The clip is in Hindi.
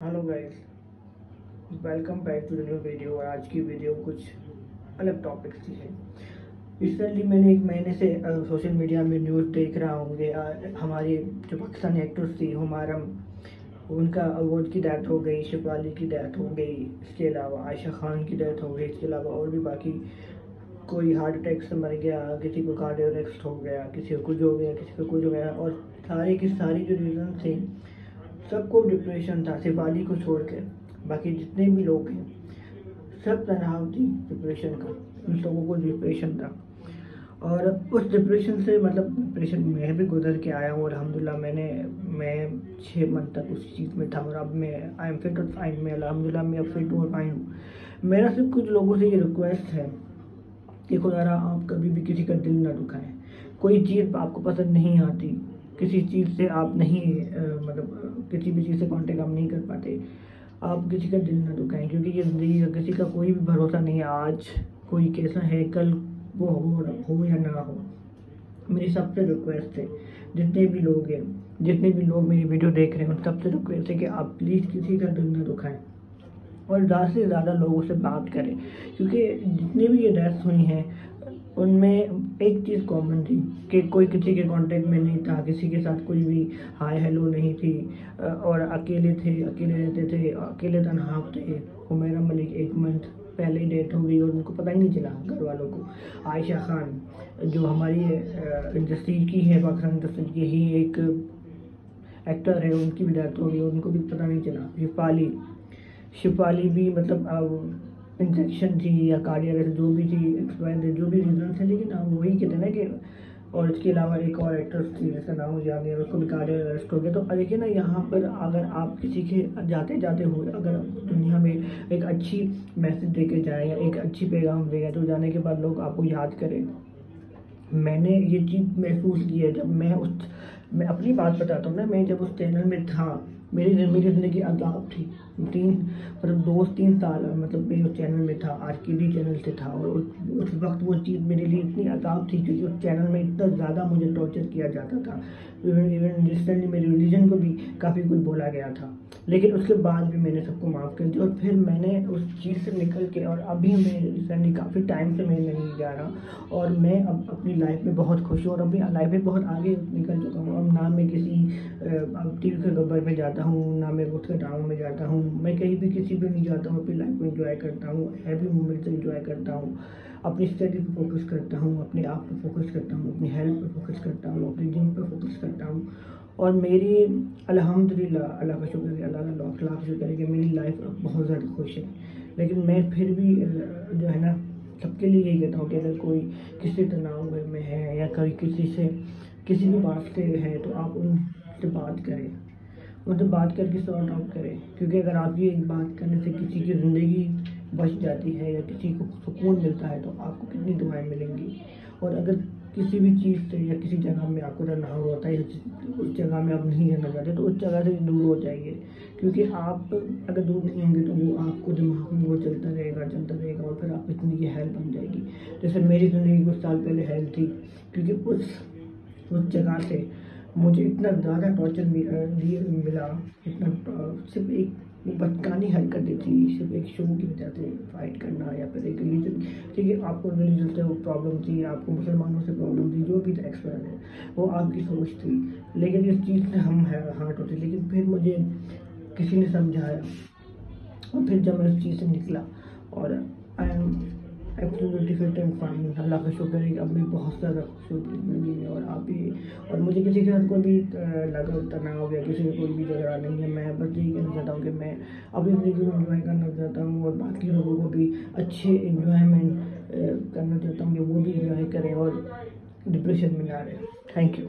Hello guys, welcome back to the new video. और आज की वीडियो कुछ अलग टॉपिक की है। रिसेंटली मैंने एक महीने से सोशल मीडिया में न्यूज़ देख रहा हूँ कि हमारी जो पाकिस्तानी एक्ट्रेस थी हुमायरा, उनका अवार्ड की डेथ हो गई, शिफाली की डेथ हो गई, इसके अलावा आयशा खान की डेथ हो गई, इसके अलावा और भी बाकी कोई हार्ट अटैक से मर गया, किसी को कार्डियक अरेस्ट हो गया, किसी को कुछ हो गया, किसी को कुछ हो गया। और सारी की सारी जो रीज़न थे, सबको डिप्रेशन था शिफाली को छोड़ के। बाकी जितने भी लोग हैं सब तनाव थी डिप्रेशन का, उन लोगों को डिप्रेशन था। और उस डिप्रेशन से डिप्रेशन मैं भी गुजर के आया हूँ। और अल्हम्दुलिल्लाह मैं 6 मंथ तक उस चीज़ में था और अब मैं आई एम फिट और फाइन। मैं अल्हम्दुलिल्लाह मैं अब फिट और फाइन हूँ। मेरा सिर्फ कुछ लोगों से ये रिक्वेस्ट है कि खुदा आप कभी भी किसी का दिल ना दुखाएं। कोई चीज़ आपको पसंद नहीं आती, किसी चीज़ से आप नहीं किसी भी चीज़ से कांटेक्ट आप नहीं कर पाते, आप किसी का दिल ना दुखाएं, क्योंकि ये ज़िंदगी का किसी का कोई भी भरोसा नहीं है। आज कोई कैसा है, कल वो हो या ना हो। मेरी सबसे रिक्वेस्ट है, जितने भी लोग हैं, जितने भी लोग मेरी वीडियो देख रहे हैं, उन सबसे रिक्वेस्ट है कि आप प्लीज़ किसी का दिल ना दुखाएं और ज़्यादा से ज़्यादा लोगों से बात करें। क्योंकि जितनी भी ये डेथ्स हुई हैं उनमें एक चीज़ कॉमन थी कि कोई किसी के कांटेक्ट में नहीं था, किसी के साथ कोई भी हाय हेलो नहीं थी, और अकेले थे, अकेले रहते थे, अकेले तन्हा थे। हुमैरा मलिक 1 मंथ पहले ही डेथ हो गई और उनको पता ही नहीं चला घर वालों को। आयशा खान जो हमारी इंडस्ट्री की है, पाकिस्तान इंडस्ट्री की ही एक एक्टर है, उनकी भी डेथ हो गई, उनको भी पता नहीं चला। शिफाली भी इंजेक्शन थी या कार्डियक अरेस्ट जो भी थी, एक्सपायर जो भी रीज़न थे, लेकिन अब वही कहते हैं ना कि। और इसके अलावा एक और एक्ट्रेस थी जिसका नाम मुझे याद नहीं है, उसको भी कार्डियक अरेस्ट हो गया। तो देखिए ना, यहाँ पर अगर आप किसी के जाते जाते हुए अगर दुनिया में एक अच्छी मैसेज दे के जाए या एक अच्छी पैगाम दे, तो जाने के बाद लोग आपको याद करें। मैंने ये चीज़ महसूस की है जब मैं अपनी बात बताता हूँ ना। मैं जब उस चैनल में था, मेरी ज़िंदगी अजाब थी। 3 साल मैं उस चैनल में था, आरकेडी चैनल से था। और उस वक्त वो चीज़ मेरे लिए इतनी अजाब थी क्योंकि उस चैनल में इतना ज़्यादा मुझे टॉर्चर किया जाता था। इवन रिसेंटली मेरे रिलीजन को भी काफ़ी कुछ बोला गया था, लेकिन उसके बाद भी मैंने सबको माफ़ कर दिया। और फिर मैंने उस चीज़ से निकल के, और अभी मैं रिसेंटली काफ़ी टाइम से मैं नहीं जा रहा, और मैं अब अपनी लाइफ में बहुत खुश हूँ और अपनी लाइफ में बहुत आगे निकल चुका हूँ। अब ना मैं किसी तीर्थ के गब्बर में जाता हूँ, ना मैं उठ के गाँव में जाता हूँ, मैं कहीं भी किसी भी नहीं जाता हूँ। अपनी लाइफ को एंजॉय करता हूँ, हैप्पी मोमेंट से एंजॉय करता हूँ, अपनी स्टडी पे फोकस करता हूँ, अपने आप पे फोकस करता हूँ, अपनी हेल्थ पे फोकस करता हूँ, अपनी जिम पे फोकस करता हूँ। और मेरी अल्हम्दुलिल्लाह, अल्लाह का शुक्र है, अल्लाह का लाख लाख शुक्र है कि मेरी लाइफ अब बहुत ज़्यादा खुश है। लेकिन मैं फिर भी जो है ना, सबके लिए यही कहता हूँ कि अगर कोई किसी तनाव में है या कोई किसी भी बात से है, तो आप उनसे बात करें, उनसे बात करके सॉर्ट आउट करें। क्योंकि अगर आप ये बात करने से किसी की ज़िंदगी बच जाती है या किसी को सुकून मिलता है, तो आपको कितनी दुआएं मिलेंगी। और अगर किसी भी चीज़ से या किसी जगह में आपको तनाव होता है या उस जगह में आप नहीं रहना चाहते, तो उस जगह से दूर हो जाइए। क्योंकि आप अगर दूर नहीं होंगे तो वो आपको दिमाग में वो चलता रहेगा और फिर आपकी ज़िंदगी हेल बन जाएगी। जैसे मेरी ज़िंदगी कुछ साल पहले हेल थी, क्योंकि उस जगह से मुझे इतना ज़्यादा टॉर्चर मिला, इतना सिर्फ एक बचकानी हरकतें थी, सिर्फ एक शो की वजह से फाइट करना, या फिर एक रिलीजन। ठीक है, आपको रिलीजन से वो प्रॉब्लम थी, आपको मुसलमानों से प्रॉब्लम थी, जो भी एक्सपर्ट है वो आपकी सोच थी, लेकिन इस चीज़ से हम हर्ट होते। लेकिन फिर मुझे किसी ने समझाया, और फिर जब मैं उस चीज़ से निकला, और I am absolutely fit and fine. अल्लाह का शुक्र है कि अब मैं बहुत ज़्यादा खुश हूँ ज़िंदगी में। और आप भी, और मुझे किसी के साथ कोई भी लगा तनाव या किसी से कोई भी झगड़ा नहीं है। मैं बस यही कहना चाहता हूँ कि मैं अपनी ज़िंदगी को एंजॉय करना चाहता हूँ और बाकी लोगों को भी अच्छे एंजॉयमेंट करना चाहता हूँ कि वो भी एंजॉय करें और डिप्रेशन में ना रहें। Thank you.